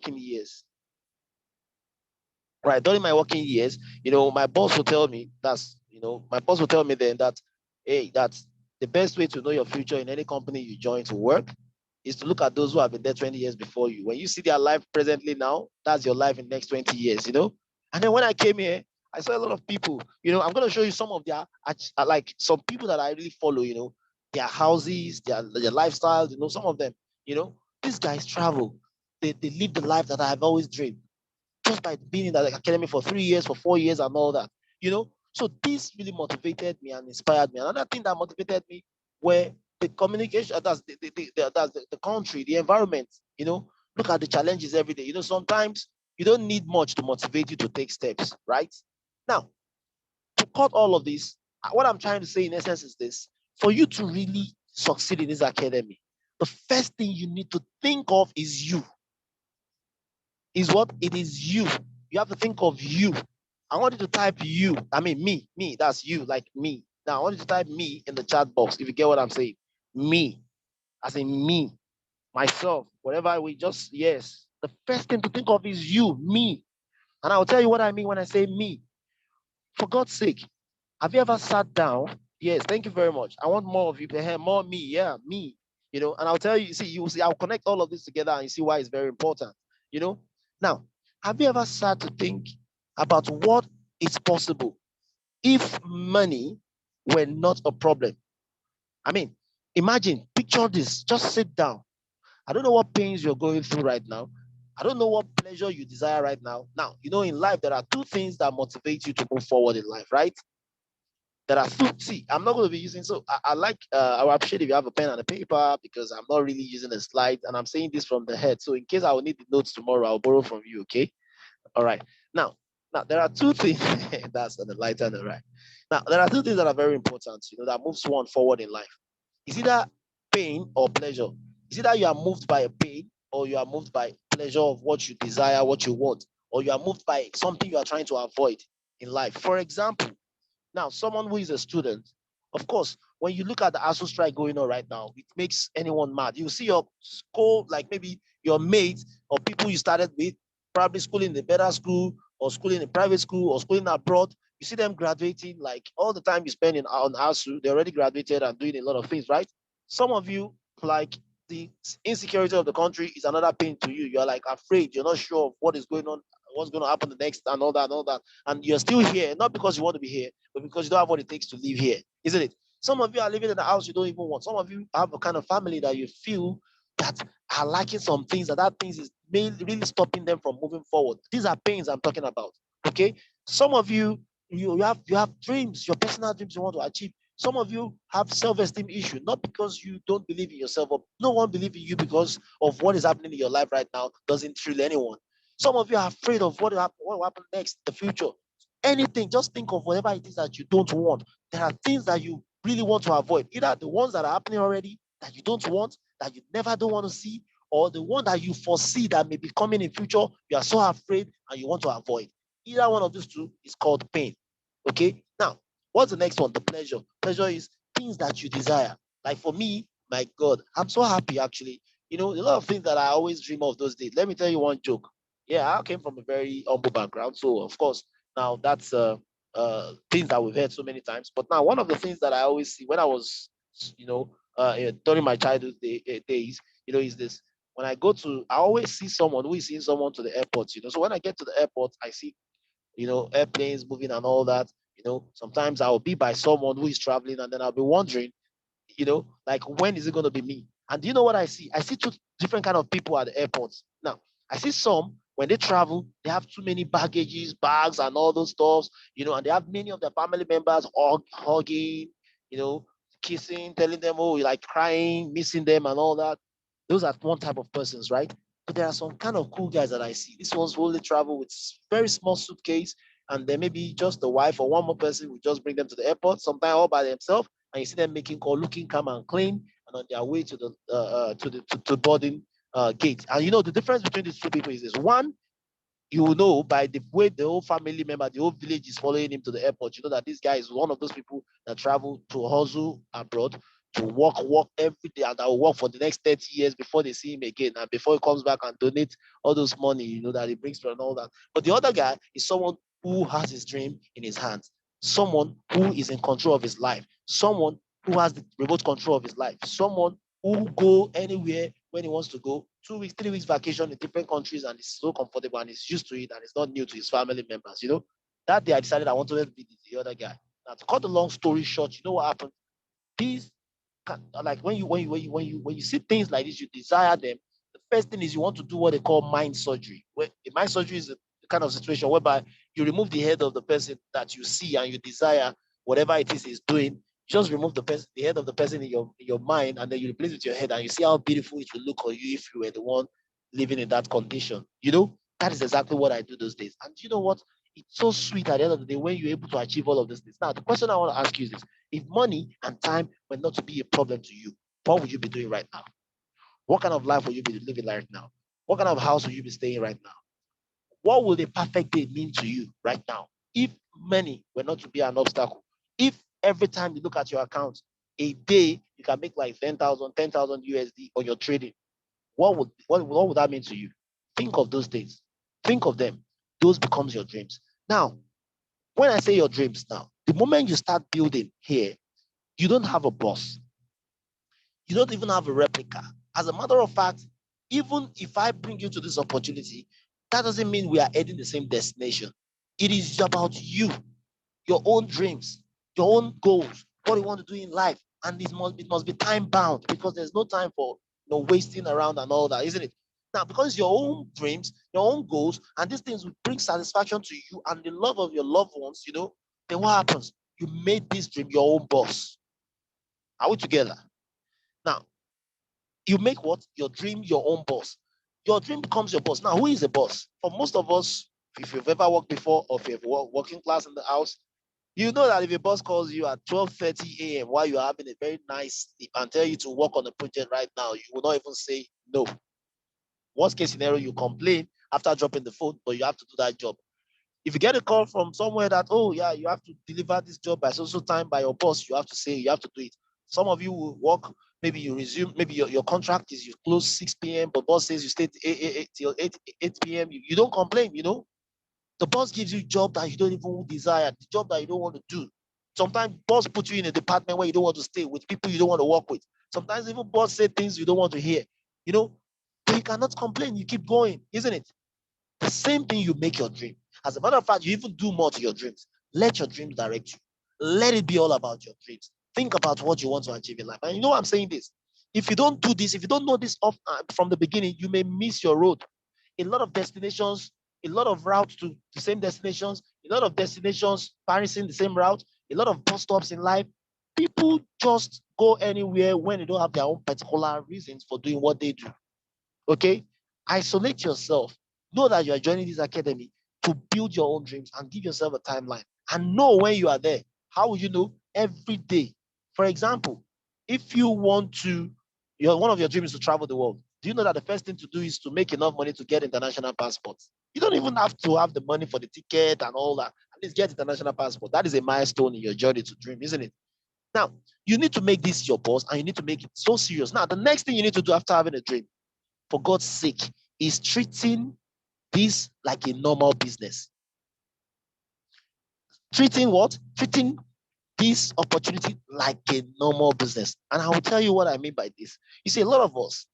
working years. Right. During my working years, my boss will tell me my boss will tell me then that, hey, that's the best way to know your future in any company you join to work is to look at those who have been there 20 years before you. When you see their life presently now, that's your life in the next 20 years. And then when I came here, I saw a lot of people. I'm going to show you some of their, like some people that I really follow, their houses, their lifestyles, some of them, these guys travel. They live the life that I've always dreamed just by being in the academy for 3 years, for 4 years, and all that. So this really motivated me and inspired me. Another thing that motivated me were the communication, that's the country, the environment. Look at the challenges every day. Sometimes you don't need much to motivate you to take steps, right? Now, to cut all of this, what I'm trying to say in essence is this: for you to really succeed in this academy, the first thing you need to think of is you. Is what? It is you. You have to think of you. I want you to type you. I mean, me, that's you, like me. Now, I want you to type me in the chat box if you get what I'm saying. Me, as in me, myself, whatever we just, yes. The first thing to think of is you, me. And I'll tell you what I mean when I say me. For God's sake, have you ever sat down? Yes, thank you very much. I want more of you to hear more me. Yeah, me. And I'll tell you, you see, I'll connect all of this together and you see why it's very important. You know, now, have you ever sat to think about what is possible if money were not a problem? I mean, imagine, picture this, just sit down. I don't know what pains you're going through right now. I don't know what pleasure you desire right now. Now, in life, there are two things that motivate you to move forward in life, right? There are two. See, I'm not going to be using, so I like, I would appreciate if you have a pen and a paper because I'm not really using a slide and I'm saying this from the head. So in case I will need the notes tomorrow, I'll borrow from you, okay? All right. Now there are two things that's on the lighter and the right. Now there are two things that are very important, that moves one forward in life. It's either pain or pleasure. It's either you are moved by a pain or you are moved by pleasure of what you desire, what you want, or you are moved by something you are trying to avoid in life. For example, now someone who is a student, of course, when you look at the ASU strike going on right now, it makes anyone mad. You see your school, like maybe your mates or people you started with, probably schooling in a better school or schooling in private school or schooling abroad. You see them graduating, like all the time you spend on ASU, they already graduated and doing a lot of things, right? Some of you, like, the insecurity of the country is another pain to you. You're like afraid, you're not sure of what is going on, what's going to happen the next, and all that, and all that. And you're still here, not because you want to be here, but because you don't have what it takes to live here, isn't it? Some of you are living in a house you don't even want. Some of you have a kind of family that you feel that are lacking some things, and that things is really stopping them from moving forward. These are pains I'm talking about. Okay. Some of you have dreams, your personal dreams you want to achieve. Some of you have self-esteem issue, not because you don't believe in yourself, or no one believes in you because of what is happening in your life right now doesn't thrill anyone. Some of you are afraid of what will happen next, the future. Anything, just think of whatever it is that you don't want. There are things that you really want to avoid, either the ones that are happening already that you don't want, that you never don't want to see, or the one that you foresee that may be coming in future, you are so afraid and you want to avoid. Either one of these two is called pain. Okay. Now, what's the next one? The pleasure. Pleasure is things that you desire. Like for me, my God, I'm so happy actually. A lot of things that I always dream of those days. Let me tell you one joke. Yeah, I came from a very humble background, so of course, now that's things that we've heard so many times. But now, one of the things that I always see when I was, during my childhood days, is this. When I go to, I always see someone who is seeing someone to the airport. So when I get to the airport, I see, airplanes moving and all that. Sometimes I'll be by someone who is traveling, and then I'll be wondering, like, when is it going to be me? And do you know what I see? I see two different kind of people at the airports. Now, I see some when they travel, they have too many baggages, bags, and all those stuff, and they have many of their family members hugging, you know, kissing, telling them, oh, like crying, missing them, and all that. Those are one type of persons, right? But there are some kind of cool guys that I see. These ones will only travel with very small suitcase, and then maybe just the wife or one more person will just bring them to the airport, sometimes all by themselves, and you see them making call, looking calm and clean, and on their way to the boarding gate. And the difference between these two people is this: one, you will know by the way the whole family member, the whole village is following him to the airport. You know that this guy is one of those people that travel to hustle abroad. to work every day, and I will work for the next 30 years before they see him again, and before he comes back and donate all those money, that he brings to and all that. But the other guy is someone who has his dream in his hands, someone who is in control of his life, someone who has the remote control of his life, someone who will go anywhere when he wants to go, 2 weeks, 3 weeks vacation in different countries, and is so comfortable and is used to it, and it's not new to his family members. That day I decided I wanted to be the other guy. Now, to cut the long story short, you know what happened? These, like when you see things like this, you desire them. The first thing is you want to do what they call mind surgery. Where mind surgery is a kind of situation whereby you remove the head of the person that you see and you desire whatever it is he's doing. Just remove the head of the person in your mind, and then you replace it with your head, and you see how beautiful it will look on you if you were the one living in that condition. That is exactly what I do those days. And you know what? It's so sweet at the end of the day when you're able to achieve all of these things. Now, the question I want to ask you is this: if money and time were not to be a problem to you, what would you be doing right now? What kind of life would you be living right now? What kind of house would you be staying right now? What would a perfect day mean to you right now if money were not to be an obstacle? If every time you look at your account, a day you can make like 10,000 USD on your trading, what would that mean to you? Think of those days. Think of them. Those becomes your dreams. Now, when I say your dreams now, the moment you start building here, you don't have a boss. You don't even have a replica. As a matter of fact, even if I bring you to this opportunity, that doesn't mean we are heading the same destination. It is about you, your own dreams, your own goals, what you want to do in life. And it must be time bound, because there's no time for wasting around and all that, isn't it? Now, because it's your own dreams, your own goals, and these things will bring satisfaction to you and the love of your loved ones, then what happens? You made this dream your own boss. Are we together? Now, you make what? Your dream your own boss. Your dream becomes your boss. Now, who is a boss? For most of us, if you've ever worked before, or if you've working class in the house, you know that if a boss calls you at 12:30 a.m. while you're having a very nice sleep and tell you to work on a project right now, you will not even say no. Worst case scenario, you complain after dropping the phone, but you have to do that job. If you get a call from somewhere that, oh yeah, you have to deliver this job by so time by your boss, you have to say, you have to do it. Some of you will work, maybe you resume, maybe your contract is you close 6 p.m., but boss says you stay till 8 p.m. You don't complain. The boss gives you a job that you don't even desire, the job that you don't want to do. Sometimes boss put you in a department where you don't want to stay, with people you don't want to work with. Sometimes even boss say things you don't want to hear, you know, but you cannot complain. You keep going, isn't it? The same thing, you make your dream. As a matter of fact, you even do more to your dreams. Let your dreams direct you. Let it be all about your dreams. Think about what you want to achieve in life. And you know I'm saying this. If you don't do this, if you don't know this off from the beginning, you may miss your road. A lot of destinations, a lot of routes to the same destinations, a lot of destinations parsing the same route, a lot of bus stops in life. People just go anywhere when they don't have their own particular reasons for doing what they do. Okay? Isolate yourself. Know that you are joining this academy to build your own dreams, and give yourself a timeline. And know when you are there. How will you know? Every day. For example, if you want to, one of your dreams is to travel the world. Do you know that the first thing to do is to make enough money to get international passports? You don't even have to have the money for the ticket and all that. At least get international passport. That is a milestone in your journey to dream, isn't it? Now, you need to make this your boss, and you need to make it so serious. Now, the next thing you need to do after having a dream, for God's sake, is treating this like a normal business. Treating what? Treating this opportunity like a normal business. And I will tell you what I mean by this. You see, a lot of us,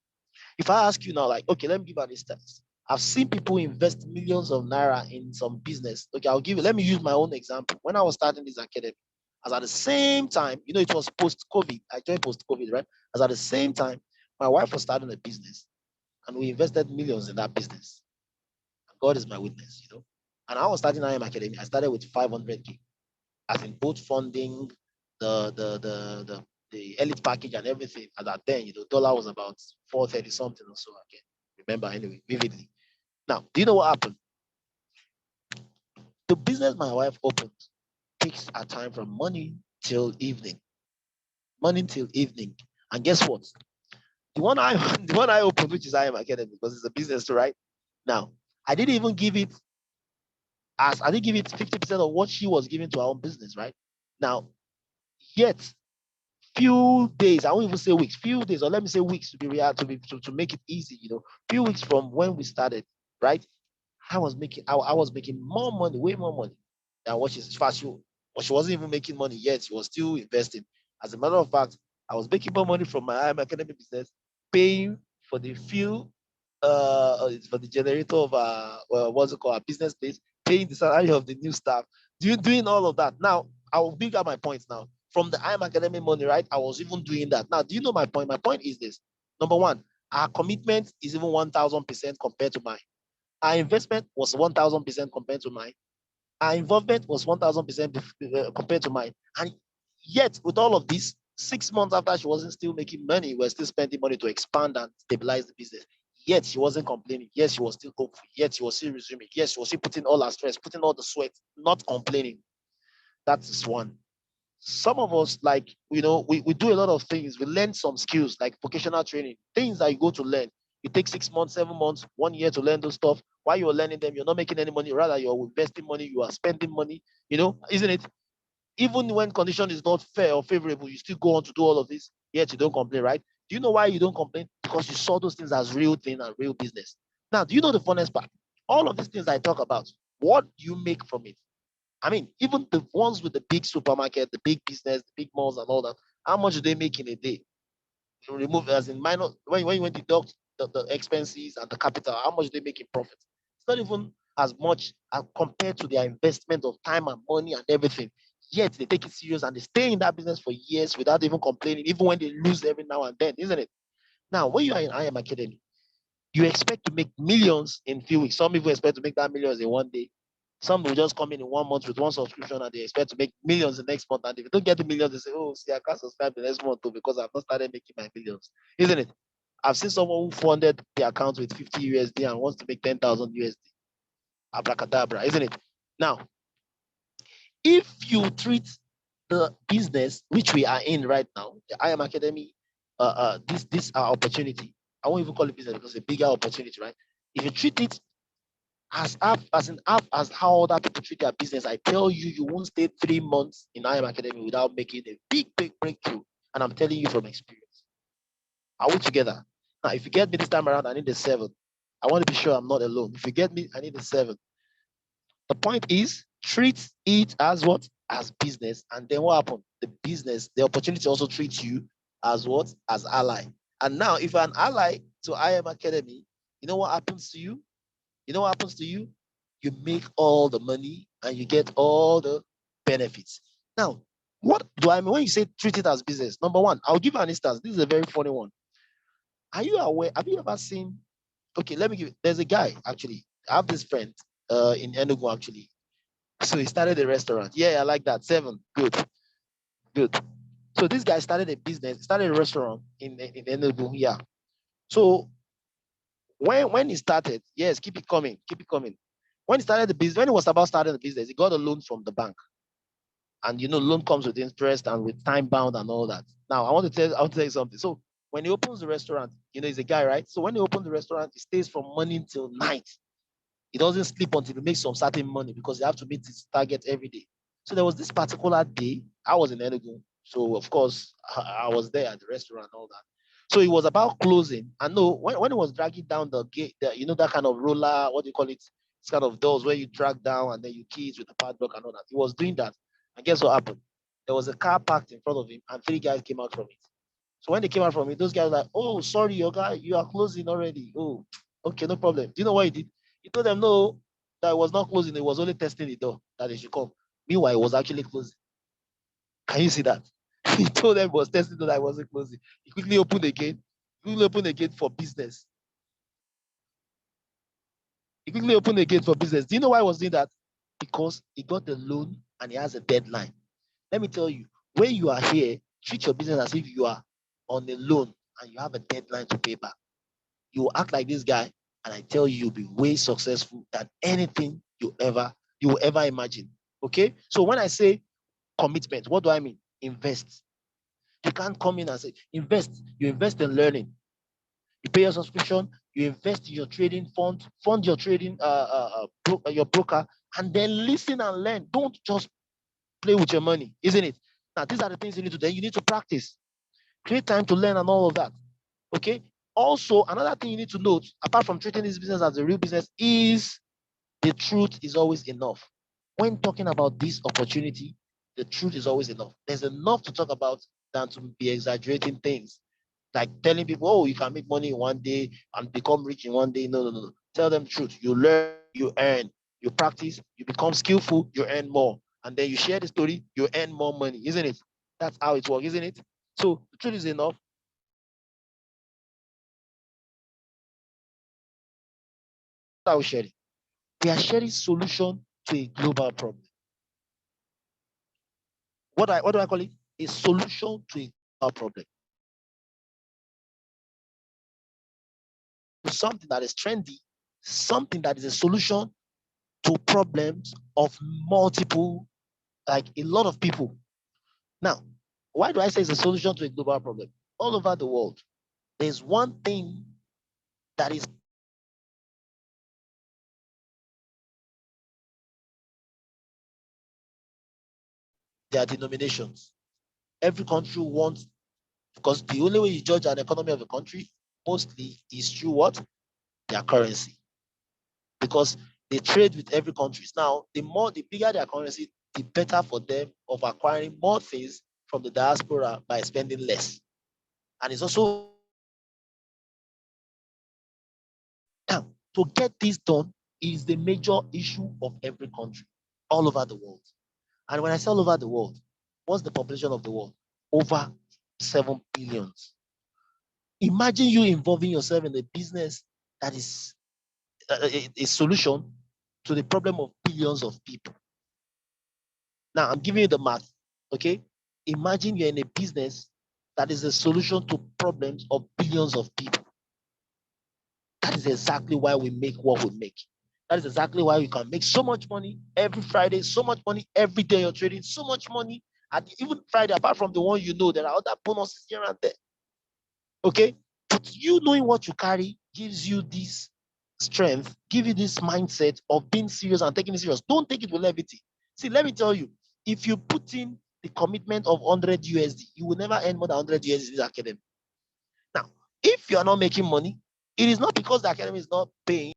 if I ask you now, like, okay, let me give an instance. I've seen people invest millions of naira in some business. Okay, let me use my own example. When I was starting this academy, as at the same time, it was post-COVID. I joined post-COVID, right? As at the same time, my wife was starting a business, and we invested millions in that business. God is my witness. And I was starting IM Academy. I started with 500K, as in both funding, the elite package and everything. At that then, dollar was about 430 something or so. I can remember anyway, vividly. Now, do you know what happened? The business my wife opened takes her time from morning till evening. Morning till evening. And guess what? The one I the one I opened, which is IM Academy, because it's a business, right? Now, I didn't even give it as I didn't give it 50% of what she was giving to our own business, right? Now, yet few days, I won't even say weeks, few days, or let me say weeks to be real, to make it easy, few weeks from when we started, right? I was making more money, way more money than what she's fast. She wasn't even making money yet. She was still investing. As a matter of fact, I was making more money from my IM Academy business, paying for the fuel, for the generator of what's it called, a business place, paying the salary of the new staff, doing all of that. Now, I will bring up my points now. From the IM Academy money, right? I was even doing that. Now, do you know my point? My point is this. Number one, our commitment is even 1,000% compared to mine. Our investment was 1,000% compared to mine. Our involvement was 1,000% compared to mine. And yet, with all of this, 6 months after she wasn't still making money, we we're still spending money to expand and stabilize the business. Yet she wasn't complaining. Yes, she was still hopeful. Yet she was still resuming. Yes, she was still putting all her stress, putting all the sweat, not complaining. That's one. Some of us, like, we do a lot of things. We learn some skills like vocational training, things that you go to learn. You take 6 months, 7 months, 1 year to learn those stuff. While you're learning them, you're not making any money. Rather, you're investing money, you are spending money, isn't it? Even when condition is not fair or favorable, you still go on to do all of this, yet you don't complain, right? Do you know why you don't complain? Because you saw those things as real thing and real business. Now, do you know the funnest part? All of these things I talk about, what do you make from it? I mean, even the ones with the big supermarket, the big business, the big malls and all that, how much do they make in a day? You remove as in minor when you went to deduct the expenses and the capital, how much do they make in profit? It's not even as much as compared to their investment of time and money and everything. Yet they take it serious and they stay in that business for years without even complaining, even when they lose every now and then, isn't it? Now, when you are in IM Academy, you expect to make millions in a few weeks. Some people expect to make that millions in one day. Some will just come in 1 month with one subscription and they expect to make millions the next month. And if you don't get the millions, they say, oh, see, I can't subscribe the next month too because I've not started making my millions. Isn't it? I've seen someone who funded the account with 50 USD and wants to make 10,000 USD. Abracadabra, isn't it? Now, if you treat the business which we are in right now, the IM Academy, this opportunity, I won't even call it business because it's a bigger opportunity, right? If you treat it as how other people treat their business, I tell you, you won't stay 3 months in IM Academy without making a big breakthrough. And I'm telling you from experience. Are we together? Now, if you get me this time around, I need a 7. I want to be sure I'm not alone. If you get me, I need a 7. The point is, treat it as what? As business. And then what happened? The business, the opportunity also treats you as what? As ally. And now, if you're an ally to IM Academy, you know what happens to you? You know what happens to you? You make all the money and you get all the benefits. Now, what do I mean when you say treat it as business? Number one, I'll give you an instance. This is a very funny one. Are you aware? Have you ever seen? Okay, let me give. There's a guy actually. I have this friend in Enugu actually. So he started a restaurant. Yeah, I like that. 7. Good, good. So this guy started a business, started a restaurant in Enugu. Yeah. So when he started, yes, keep it coming, keep it coming. When he started the business, when he was about starting the business, he got a loan from the bank. And loan comes with interest and with time bound and all that. Now I want to tell you something. So when he opens the restaurant, he's a guy, right? So when he opens the restaurant, he stays from morning till night. He doesn't sleep until he makes some certain money because he have to meet his target every day. So there was this particular day, I was in Enugu. So of course, I was there at the restaurant and all that. So it was about closing. And no, when it was dragging down the gate, that kind of roller, what do you call it? It's kind of doors where you drag down and then you key it with the padlock and all that. He was doing that. And guess what happened? There was a car parked in front of him and 3 guys came out from it. So when they came out from it, those guys were like, oh, sorry, your guy, you are closing already. Oh, okay, no problem. Do you know what he did? He told them no, that it was not closing, it was only testing the door that they should come. Meanwhile, it was actually closing. Can you see that? He told them it was testing the door that it wasn't closing. He quickly opened again. He quickly opened again for business. He quickly opened again for business. Do you know why he was doing that? Because he got the loan and he has a deadline. Let me tell you, when you are here, treat your business as if you are on a loan and you have a deadline to pay back. You will act like this guy, and I tell you, you'll be way successful than anything you will ever imagine. Okay. So when I say commitment, what do I mean? Invest. You can't come in and say invest. You invest in learning. You pay your subscription. You invest in your trading fund your trading your broker, and then listen and learn. Don't just play with your money, isn't it? Now these are the things you need to do. You need to practice. Create time to learn and all of that. Okay. Also, another thing you need to note, apart from treating this business as a real business, is the truth is always enough. When talking about this opportunity, the truth is always enough. There's enough to talk about than to be exaggerating things. Like telling people, oh, you can make money in one day and become rich in one day. No, no, no, no. Tell them the truth. You learn, you earn, you practice, you become skillful, you earn more. And then you share the story, you earn more money, isn't it? That's how it works, isn't it? So the truth is enough. I will share it. We are sharing solution to a global problem. What do I call it? A solution to a global problem. Something that is trendy, something that is a solution to problems of multiple, like a lot of people. Now, why do I say it's a solution to a global problem? All over the world, there's one thing that is their denominations. Every country wants, because the only way you judge an economy of a country mostly is through what? Their currency. Because they trade with every country. Now, the bigger their currency, the better for them of acquiring more things from the diaspora by spending less. And it's also now to get this done is the major issue of every country all over the world. And when I say all over the world, what's the population of the world? Over 7 billions. Imagine you involving yourself in a business that is a solution to the problem of billions of people. Now, I'm giving you the math, okay? Imagine you're in a business that is a solution to problems of billions of people. That is exactly why we make what we make. That is exactly why we can make so much money every Friday, so much money every day you're trading, so much money. And even Friday, apart from the one you know, there are other bonuses here and there. Okay? But you knowing what you carry gives you this strength, give you this mindset of being serious and taking it serious. Don't take it with levity. See, let me tell you, if you put in the commitment of 100 USD, you will never earn more than 100 USD in this academy. Now, if you are not making money, it is not because the academy is not paying.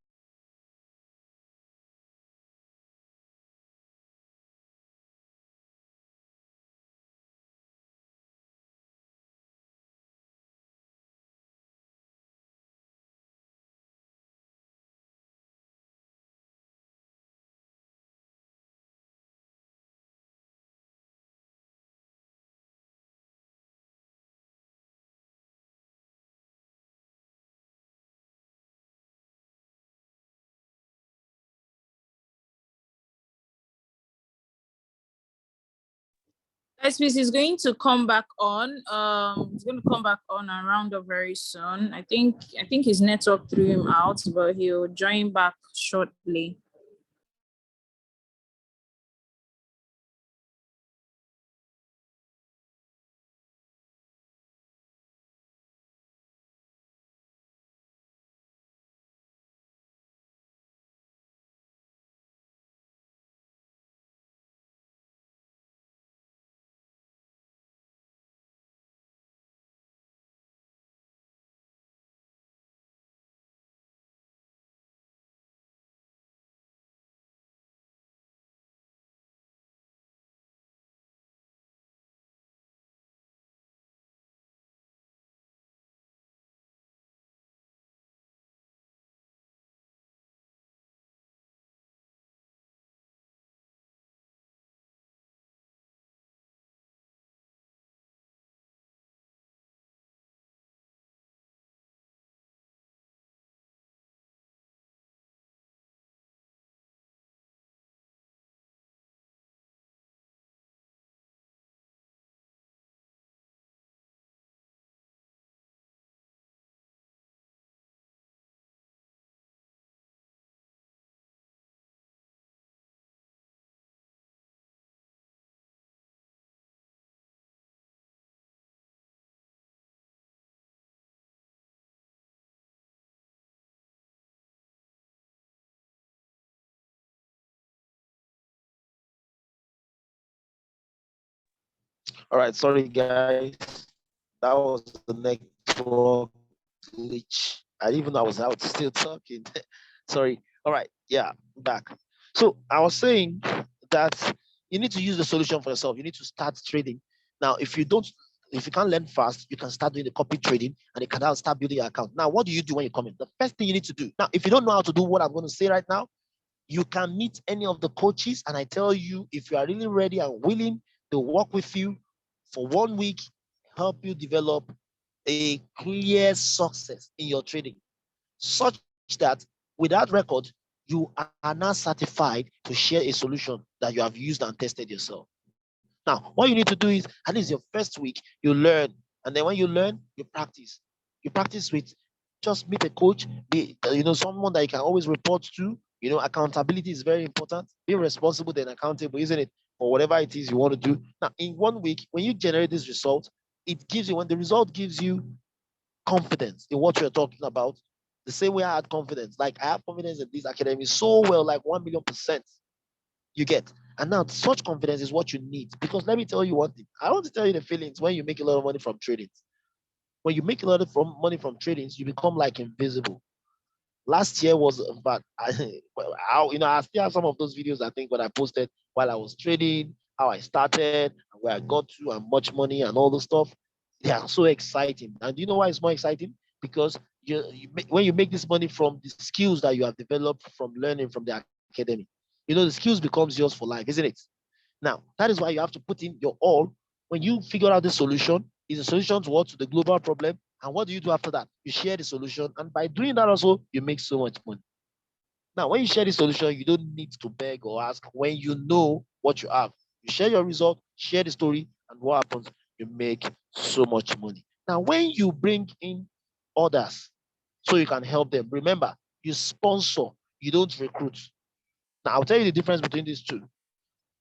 Space is going to come back on. He's going to come back on and round up very soon. I think his network threw him out, but he'll join back shortly. All right, sorry guys. That was the network glitch. I didn't even know I was out still talking. Sorry. All right. Yeah, back. So I was saying that you need to use the solution for yourself. You need to start trading. Now, if you can't learn fast, you can start doing the copy trading and you can now start building your account. Now, what do you do when you come in? The first thing you need to do now, if you don't know how to do what I'm going to say right now, you can meet any of the coaches, and I tell you, if you are really ready and willing, to work with you for 1 week, help you develop a clear success in your trading, such that with that record, you are now certified to share a solution that you have used and tested yourself. Now, what you need to do is, at least your first week, you learn. And then when you learn, you practice. You practice with just meet a coach, be someone that you can always report to. Accountability is very important. Be responsible then accountable, isn't it? For whatever it is you want to do. Now, in 1 week, when you generate this result, it gives you, when the result gives you confidence in what you're talking about, the same way I had confidence. Like I have confidence in this academy so well, like 1 million%. You get. And now such confidence is what you need. Because let me tell you one thing. I want to tell you the feelings when you make a lot of money from trading. When you make a lot of money from trading, you become like invisible. Last year was, in fact, I still have some of those videos, I think, when I posted while I was trading, how I started, and where I got to, and much money, and all the stuff. They are so exciting. And do you know why it's more exciting? Because when you make this money from the skills that you have developed from learning from the academy, the skills becomes yours for life, isn't it? Now, that is why you have to put in your all. When you figure out the solution, is a solution to what? To the global problem. And what do you do after that? You share the solution. And by doing that also, you make so much money. Now, when you share the solution, you don't need to beg or ask when you know what you have. You share your result, share the story, and what happens? You make so much money. Now, when you bring in others so you can help them, remember, you sponsor, you don't recruit. Now, I'll tell you the difference between these two.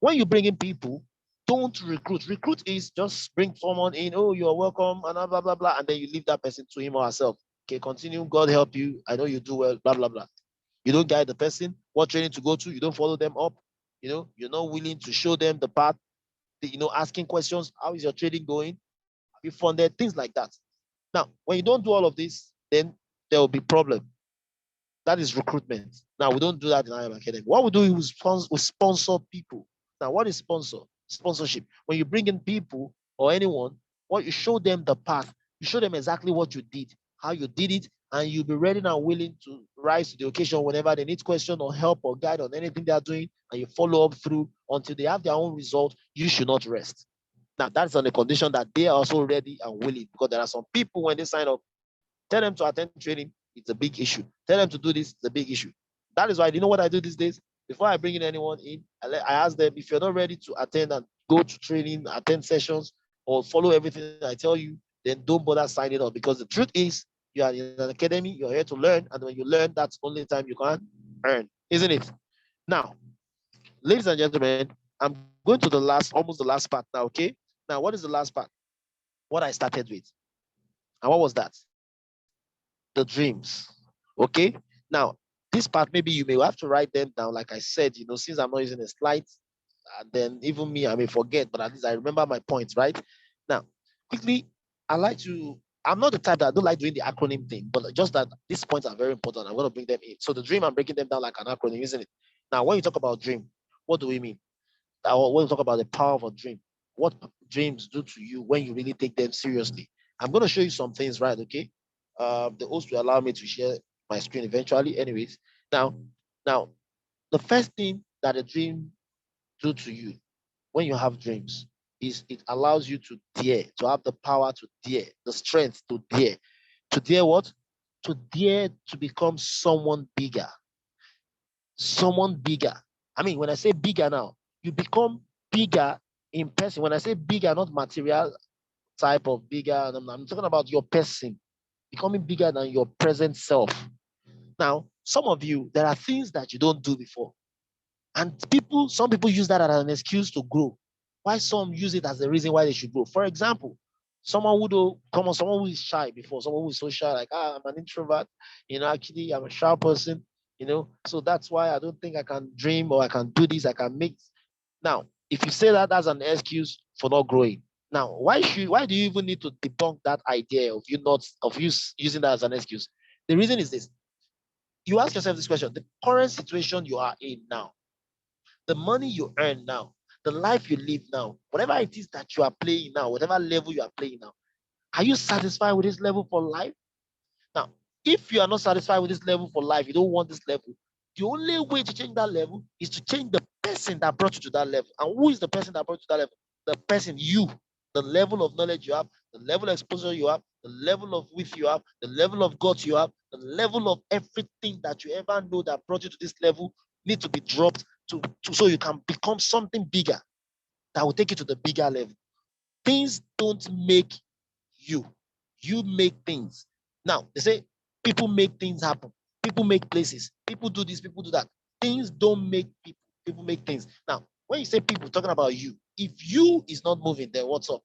When you bring in people, don't recruit. Recruit is just bring someone in, oh, you're welcome, and blah, blah, blah, and then you leave that person to him or herself. Okay, continue. God help you. I know you do well, blah, blah, blah. You don't guide the person, what training to go to. You don't follow them up. You're not willing to show them the path, asking questions. How is your trading going? Have you funded? Things like that. Now, when you don't do all of this, then there will be problem. That is recruitment. Now, we don't do that in IM Academy. What we do is we sponsor people. Now, what is sponsorship? When you bring in people or anyone, what you show them the path, you show them exactly what you did, how you did it, and you'll be ready and willing to rise to the occasion whenever they need question or help or guide on anything they're doing, and you follow up through until they have their own result. You should not rest. Now, that's on the condition that they are also ready and willing, because there are some people when they sign up, tell them to attend training, it's a big issue. Tell them to do this, it's a big issue. That is why, you know what I do these days? Before I bring in anyone in, I ask them, if you're not ready to attend and go to training, attend sessions, or follow everything I tell you, then don't bother signing up. Because the truth is, you are in an academy, you're here to learn, and when you learn, that's only time you can earn, isn't it? Now, ladies and gentlemen, I'm going to the last, almost the last part now, okay? Now, what is the last part? What I started with. And what was that? The dreams. Okay. Now, this part, maybe you may have to write them down. Like I said, since I'm not using a slide, and then even me, I may forget, but at least I remember my points, right? Now, quickly, I'm not the type that I don't like doing the acronym thing, but just that these points are very important. I'm going to bring them in. So the dream, I'm breaking them down like an acronym, isn't it? Now, when you talk about dream, what do we mean? When we talk about the power of a dream, what dreams do to you when you really take them seriously. I'm going to show you some things, right? Okay. The host will allow me to share my screen eventually. Anyways, now, now, the first thing that a dream do to you when you have dreams is it allows you to dare, to have the power to dare, the strength to dare. To dare what? To dare to become someone bigger. Someone bigger. I mean, when I say bigger now, you become bigger in person. When I say bigger, not material type of bigger, I'm talking about your person becoming bigger than your present self. Now, some of you, there are things that you don't do before. And some people use that as an excuse to grow. Why some use it as the reason why they should grow. For example, someone who is shy before, someone who is so shy, like, I'm an introvert, actually I'm a shy person, so that's why I don't think I can dream or I can do this, I can make. Now, if you say that, that's an excuse for not growing. Now, why do you even need to debunk that idea of you not of you using that as an excuse? The reason is this. You ask yourself this question: the current situation you are in now, the money you earn now, the life you live now, whatever it is that you are playing now, whatever level you are playing now, are you satisfied with this level for life? Now, if you are not satisfied with this level for life, you don't want this level, the only way to change that level is to change the person that brought you to that level. And who is the person that brought you to that level? The person, you, the level of knowledge you have, the level of exposure you have, the level of width you have, the level of God you have, the level of everything that you ever know that brought you to this level need to be dropped so you can become something bigger that will take you to the bigger level. Things don't make you. You make things. Now, they say people make things happen. People make places. People do this, people do that. Things don't make people. People make things. Now, when you say people, talking about you. If you is not moving, then what's up?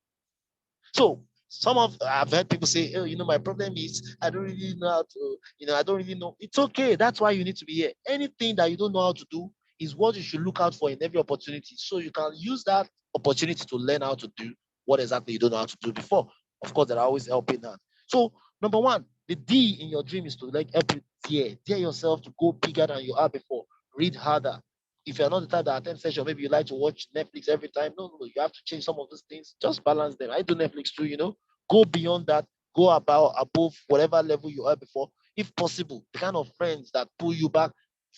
So some of I've heard people say, oh, my problem is I don't really know how to, I don't really know. It's okay. That's why you need to be here. Anything that you don't know how to do is what you should look out for in every opportunity. So you can use that opportunity to learn how to do what exactly you don't know how to do before. Of course, there are always helping that. So number one, the D in your dream is to like help you dare yourself to go bigger than you are before. Read harder, if you're not the type that attend session, maybe you like to watch Netflix every time. No, you have to change some of those things. Just balance them. I do Netflix too, Go beyond that. Go about above whatever level you are before. If possible, the kind of friends that pull you back,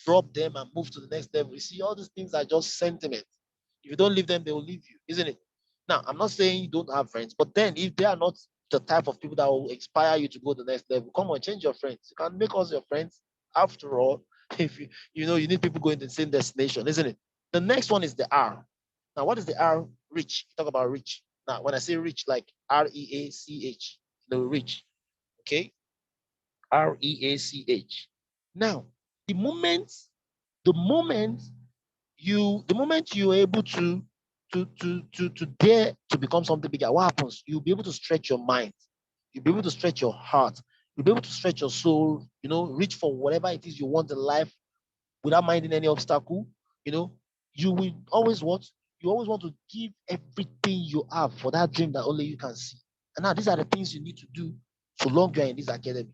drop them and move to the next level. You see, all these things are just sentiments. If you don't leave them, they will leave you, isn't it? Now, I'm not saying you don't have friends, but then if they are not the type of people that will inspire you to go to the next level, come on, change your friends. You can make us your friends. After all, if you need people going to the same destination, isn't it? The next one is the R. Now, what is the R? Rich. Talk about rich. Now, when I say rich, like REACH, rich. Okay, REACH. Now, the moment, the moment the moment you're able to dare to become something bigger, what happens? You'll be able to stretch your mind. You'll be able to stretch your heart. You'll be able to stretch your soul. Reach for whatever it is you want in life without minding any obstacle, you know, you will always what? You always want to give everything you have for that dream that only you can see. And now these are the things you need to do so long you're in this academy.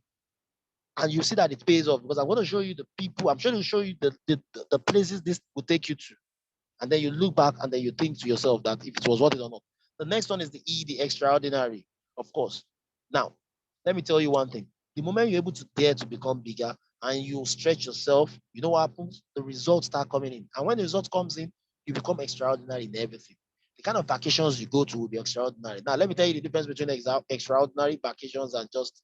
And you see that it pays off because I'm going to show you the people, I'm sure to show you the places this will take you to. And then you look back and then you think to yourself that if it was worth it or not. The next one is the E, the extraordinary, of course. Now, let me tell you one thing. The moment you're able to dare to become bigger and you stretch yourself, you know what happens? The results start coming in. And when the result comes in, you become extraordinary in everything. The kind of vacations you go to will be extraordinary. Now, let me tell you the difference between extraordinary vacations and just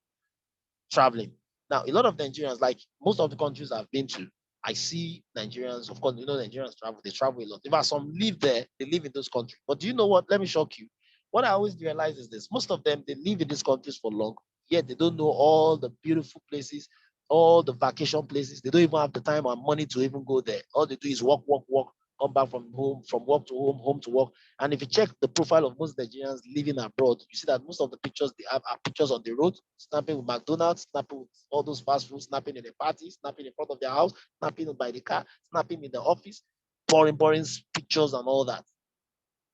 traveling. Now, a lot of Nigerians, like most of the countries I've been to, I see Nigerians, of course, Nigerians travel, they travel a lot. In fact, some live there, they live in those countries. But do you know what? Let me shock you. What I always realize is this: most of them, they live in these countries for long, yet they don't know all the beautiful places, all the vacation places. They don't even have the time or money to even go there. All they do is walk, walk, walk, come back from home, from work to home, home to work. And if you check the profile of most Nigerians living abroad, you see that most of the pictures they have are pictures on the road, snapping with McDonald's, snapping with all those fast food, snapping in the party, snapping in front of their house, snapping by the car, snapping in the office, boring, boring pictures and all that.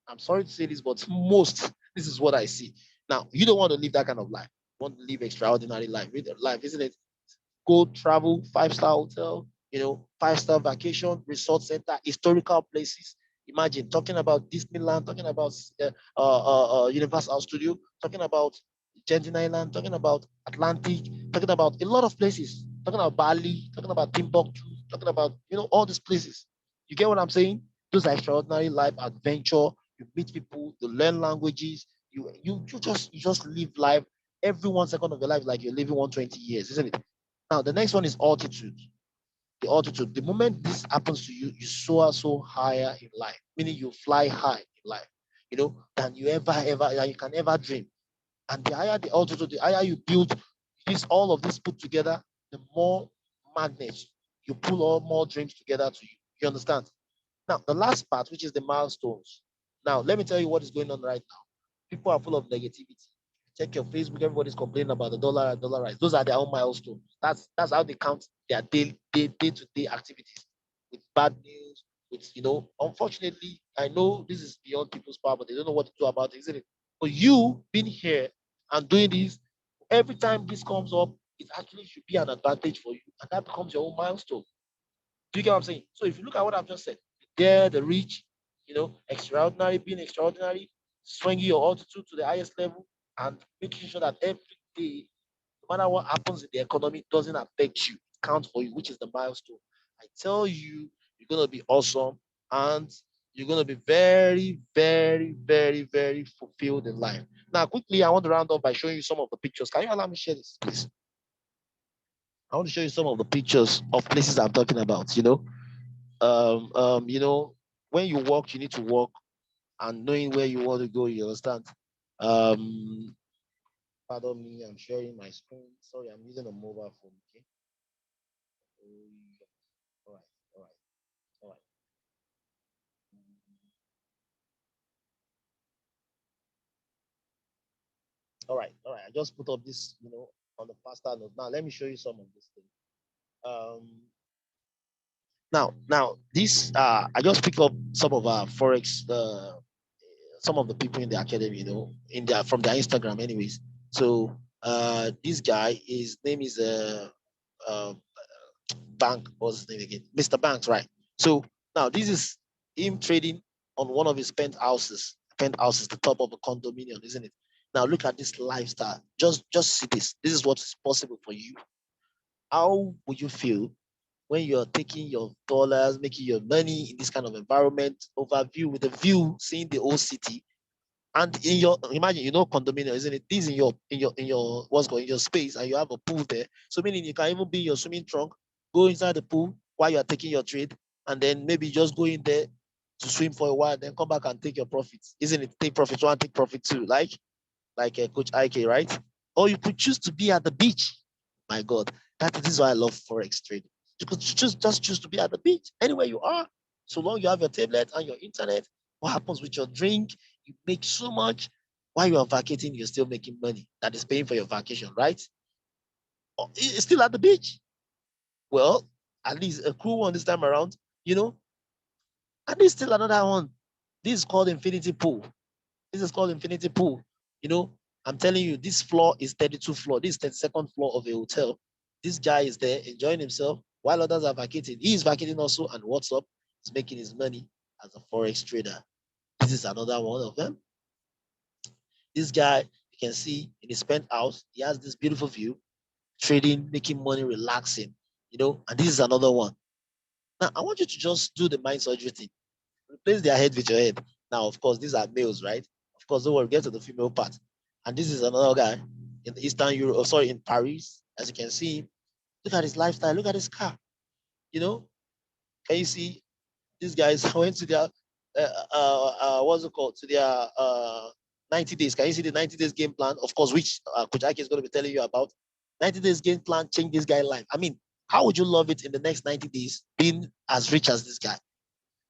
I'm sorry to say this, but this is what I see. Now, you don't want to live that kind of life. You want to live extraordinary life, isn't it? Go travel, 5-star hotel, 5-star vacation, resort center, historical places. Imagine talking about Disneyland, talking about Universal Studio, talking about Genting Island, talking about Atlantic, talking about a lot of places, talking about Bali, talking about Timbuktu, talking about all these places. You get what I'm saying? Those are extraordinary life adventure. You meet people, you learn languages, you just live life. Every 1 second of your life like you're living 120 years, isn't it? Now, the next one is altitude. The altitude. The moment this happens to you, you soar so higher in life, meaning you fly high in life, than you than you can ever dream. And the higher the altitude, the higher you build all of this put together, the more magnets you pull all more dreams together to you. You understand? Now, the last part, which is the milestones. Now, let me tell you what is going on right now. People are full of negativity. Check your Facebook, everybody's complaining about the dollar and dollar rise. Those are their own milestones. That's how they count their day-to-day activities with bad news, unfortunately, I know this is beyond people's power, but they don't know what to do about it, isn't it? But you being here and doing this, every time this comes up, it actually should be an advantage for you. And that becomes your own milestone. Do you get what I'm saying? So if you look at what I've just said, there, the rich, extraordinary, being extraordinary, swinging your altitude to the highest level, and making sure that every day, no matter what happens in the economy, doesn't affect you. It counts for you, which is the milestone. I tell you, you're gonna be awesome, and you're gonna be very, very, very, very fulfilled in life. Now, quickly, I want to round up by showing you some of the pictures. Can you allow me to share this, please? I want to show you some of the pictures of places I'm talking about. Um, um, you know, when you walk, you need to walk and knowing where you want to go, you understand? Um, Pardon me, I'm sharing my screen. Sorry, I'm using a mobile phone. Okay. All right, all right, all right. All right, all right. I just put up this, on the pasta note. Now let me show you some of this thing. Um, now this I just pick up some of our forex some of the people in the academy, in their from their Instagram, anyways. So this guy, his name is uh Bank, what's his name again? Mr. Banks, right? So now this is him trading on one of his penthouses. Penthouse is the top of a condominium, isn't it? Now look at this lifestyle. Just see this. This is what is possible for you. How would you feel when you're taking your dollars, making your money in this kind of environment, overview with a view, seeing the old city, and in your imagine, condominium, isn't it? This in your what's going in your space, and you have a pool there. So meaning you can even be in your swimming trunk, go inside the pool while you are taking your trade, and then maybe just go in there to swim for a while, then come back and take your profits, isn't it? Take profit one, take profit two, like Coach IK, right? Or you could choose to be at the beach. My God, this is why I love forex trading. You could just choose to be at the beach, anywhere you are, so long you have your tablet and your internet. What happens with your drink? You make so much. While you are vacating, you're still making money that is paying for your vacation, right? It's still at the beach. Well, at least a cool one this time around, you know, and there's still another one. This is called Infinity Pool. This is called Infinity Pool. You know, I'm telling you, this floor is 32 floor. This is 32nd floor of a hotel. This guy is there enjoying himself while others are vacating. He is vacating also, and what's up? He's making his money as a forex trader. This is another one of them. This guy, you can see in his penthouse, he has this beautiful view, trading, making money, relaxing, and this is another one. Now, I want you to just do the mind surgery thing. Replace their head with your head. Now, of course, these are males, right? Of course, don't worry, get to the female part. And this is another guy in the Eastern Europe, in Paris. As you can see, look at his lifestyle, look at his car. You know, can you see these guys went to their what's it called? To their 90 days. Can you see the 90 days game plan? Of course, which Coach Ake is going to be telling you about. 90 days game plan changed this guy's life. I mean, how would you love it in the next 90 days being as rich as this guy?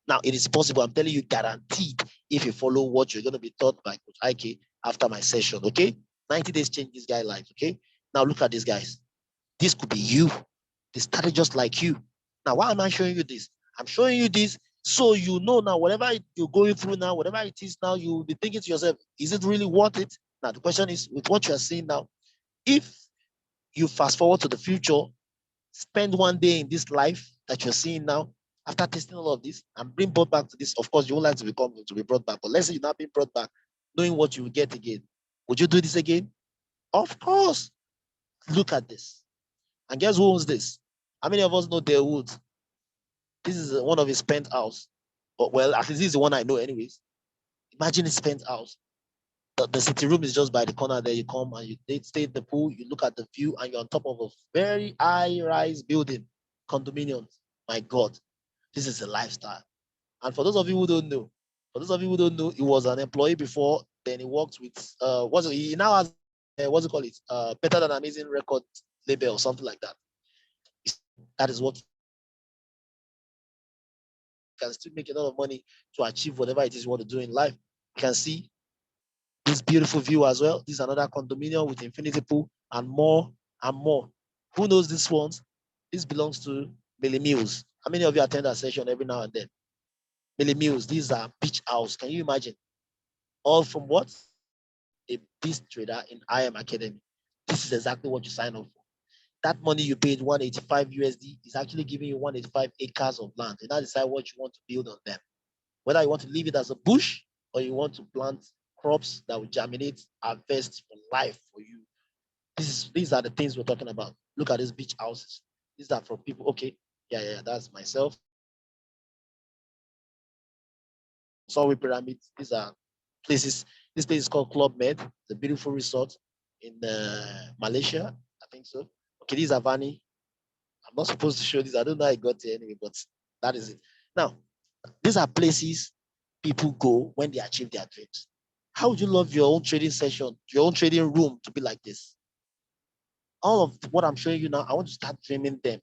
Now, it is possible. I'm telling you, guaranteed, if you follow what you're going to be taught by Coach Ike after my session, okay? 90 days change this guy's life, okay? Now, look at these guys. This could be you. They started just like you. Now, why am I showing you this? I'm showing you this so you know now, whatever you're going through now, whatever it is now, you'll be thinking to yourself, is it really worth it? Now, the question is, with what you're seeing now, if you fast forward to the future, spend one day in this life that you're seeing now, after testing all of this, and bring brought back to this. Of course, you won't like to be brought back, but let's say you're not being brought back, knowing what you will get again. Would you do this again? Of course. Look at this. And guess who owns this? How many of us know Dale Wood? This is one of his penthouse. Well, at least this is the one I know, anyways. Imagine his penthouse. The city room is just by the corner there. You come and you stay in the pool, you look at the view, and you're on top of a very high rise building, condominiums. My God, this is a lifestyle. And for those of you who don't know, he was an employee before. Then he worked with he now has what's it called it Better Than Amazing record label or something like that. That is what can still make a lot of money to achieve whatever it is you want to do in life. You can see this beautiful view as well. This is another condominium with infinity pool and more and more. Who knows this ones? This belongs to Millie Mills. How many of you attend that session every now and then? Millie Mills, these are beach house. Can you imagine? All from what? a beast trader in IM Academy, this is exactly what you sign up for. That money you paid 185 USD is actually giving you 185 acres of land. And now decide what you want to build on them. Whether you want to leave it as a bush or you want to plant crops that will germinate, harvest for life for you. These are the things we're talking about. Look at these beach houses. These are for people. Okay, yeah, that's myself. Sorry, pyramids. These are places. This place is called Club Med. It's a beautiful resort in Malaysia. I think so. Okay, these are Vani. I'm not supposed to show this. I don't know how I got here anyway, but that is it. Now, these are places people go when they achieve their dreams. How would you love your own trading session, your own trading room to be like this? All of what I'm showing you now, I want to start dreaming them.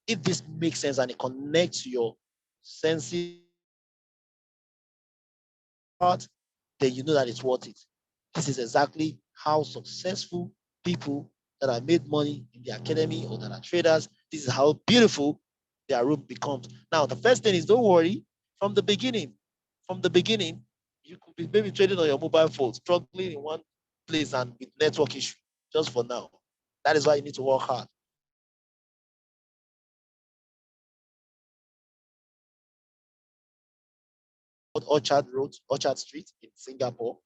If this makes sense and it connects to your senses, then you know that it's worth it. This is exactly how successful people that have made money in the academy or that are traders, this is how beautiful their room becomes. Now, the first thing is don't worry from the beginning. From the beginning, you could be maybe trading on your mobile phone, struggling in one place and with network issue just for now. That is why you need to work hard. Orchard Road, Orchard Street in Singapore.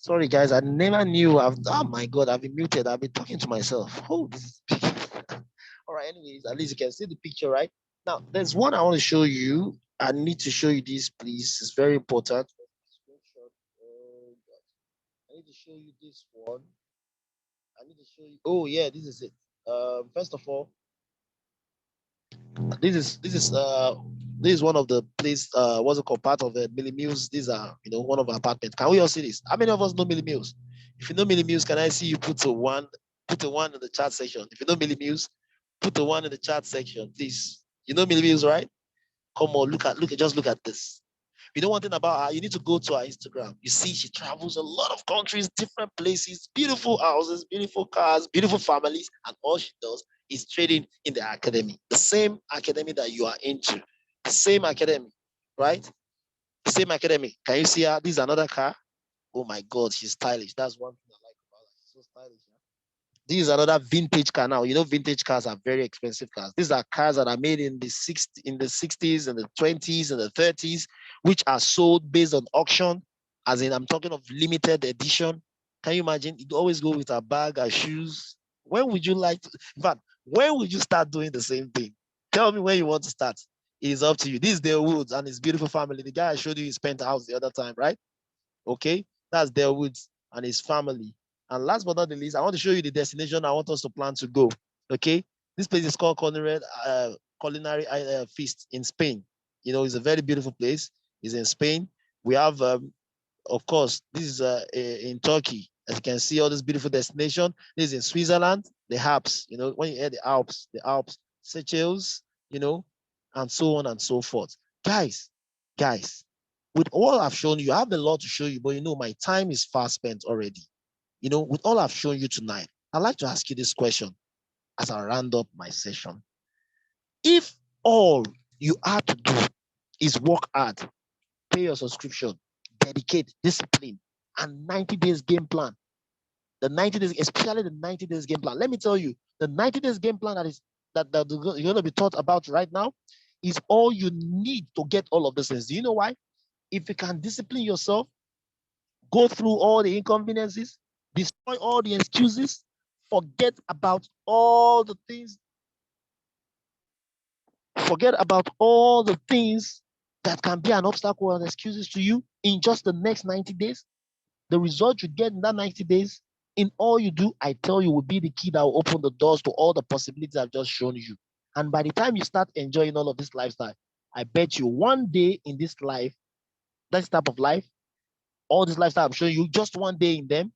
Sorry, guys, I never knew. Oh my God, I've been muted. I've been talking to myself. Oh, this is all right. Anyways, at least you can see the picture, right? Now, there's one I want to show you. I need to show you this, please. It's very important. Oh, God. I need to show you this one. I need to show you. Oh, yeah, this is it. First of all, this is one of the place. What's it called? Part of the Millie Mills. These are one of our apartments. Can we all see this? How many of us know Millie Mills? If you know Millie Mills, can I see you put a one? Put a one in the chat section. If you know Millie Mills, put a one in the chat section, please. You know Millie Mills, right? Come on, look at just look at this. You know one thing about her, you need to go to her Instagram. You see, she travels a lot of countries, different places, beautiful houses, beautiful cars, beautiful families, and all she does is trading in the academy. The same academy that you are into. The same academy, right? The same academy. Can you see her? This is another car. Oh my God, she's stylish. That's one thing I like about her. She's so stylish. This is another vintage car now. You know, vintage cars are very expensive cars. These are cars that are made in the 60s and the 20s and the 30s, which are sold based on auction. As in, I'm talking of limited edition. Can you imagine? You always go with a bag, a shoes. When would you like to? In fact, when would you start doing the same thing? Tell me when you want to start. It is up to you. This is Dale Woods and his beautiful family. The guy I showed you his penthouse the other time, right? Okay, that's Dale Woods and his family. And last but not the least, I want to show you the destination I want us to plan to go. Okay, this place is called Culinary Feast in Spain. You know, it's a very beautiful place. It's in Spain. We have, of course, this is in Turkey. As you can see, all this beautiful destination. This is in Switzerland, the Alps. You know, when you hear the Alps, Seychelles, you know, and so on and so forth. Guys, with all I've shown you, I have a lot to show you, but you know, my time is fast spent already. You know, with all I've shown you tonight, I'd like to ask you this question as I round up my session. If all you have to do is work hard, pay your subscription, dedicate, discipline, and 90 days game plan, the 90 days, especially the 90 days game plan, let me tell you, the 90 days game plan that you're going to be taught about right now is all you need to get all of these things. Do you know why? If you can discipline yourself, go through all the inconveniences, destroy all the excuses, forget about all the things, forget about all the things that can be an obstacle and excuses to you in just the next 90 days. The result you get in that 90 days, in all you do, I tell you, will be the key that will open the doors to all the possibilities I've just shown you. And by the time you start enjoying all of this lifestyle, I bet you one day in this life, this type of life, all this lifestyle I'm showing you, just one day in them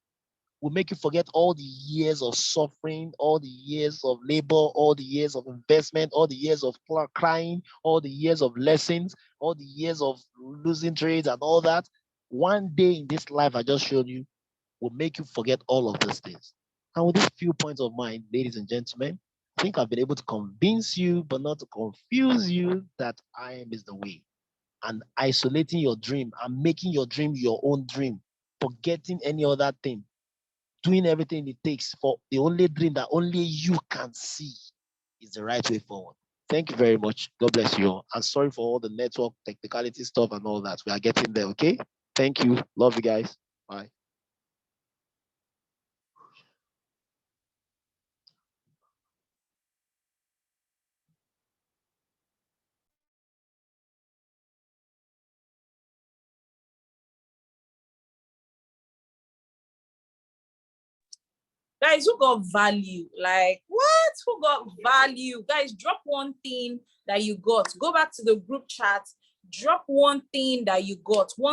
will make you forget all the years of suffering, all the years of labor, all the years of investment, all the years of crying, all the years of lessons, all the years of losing trades and all that. One day in this life I just showed you will make you forget all of these things. And with these few points of mine, ladies and gentlemen, I think I've been able to convince you, but not to confuse you, that I am is the way. And isolating your dream and making your dream your own dream, forgetting any other thing, doing everything it takes for the only dream that only you can see is the right way forward. Thank you very much. God bless you all. And sorry for all the network technicality stuff and all that. We are getting there, okay? Thank you. Love you guys. Bye. Guys, who got value? Like, what? Who got value? Guys, drop one thing that you got. Go back to the group chat. Drop one thing that you got. One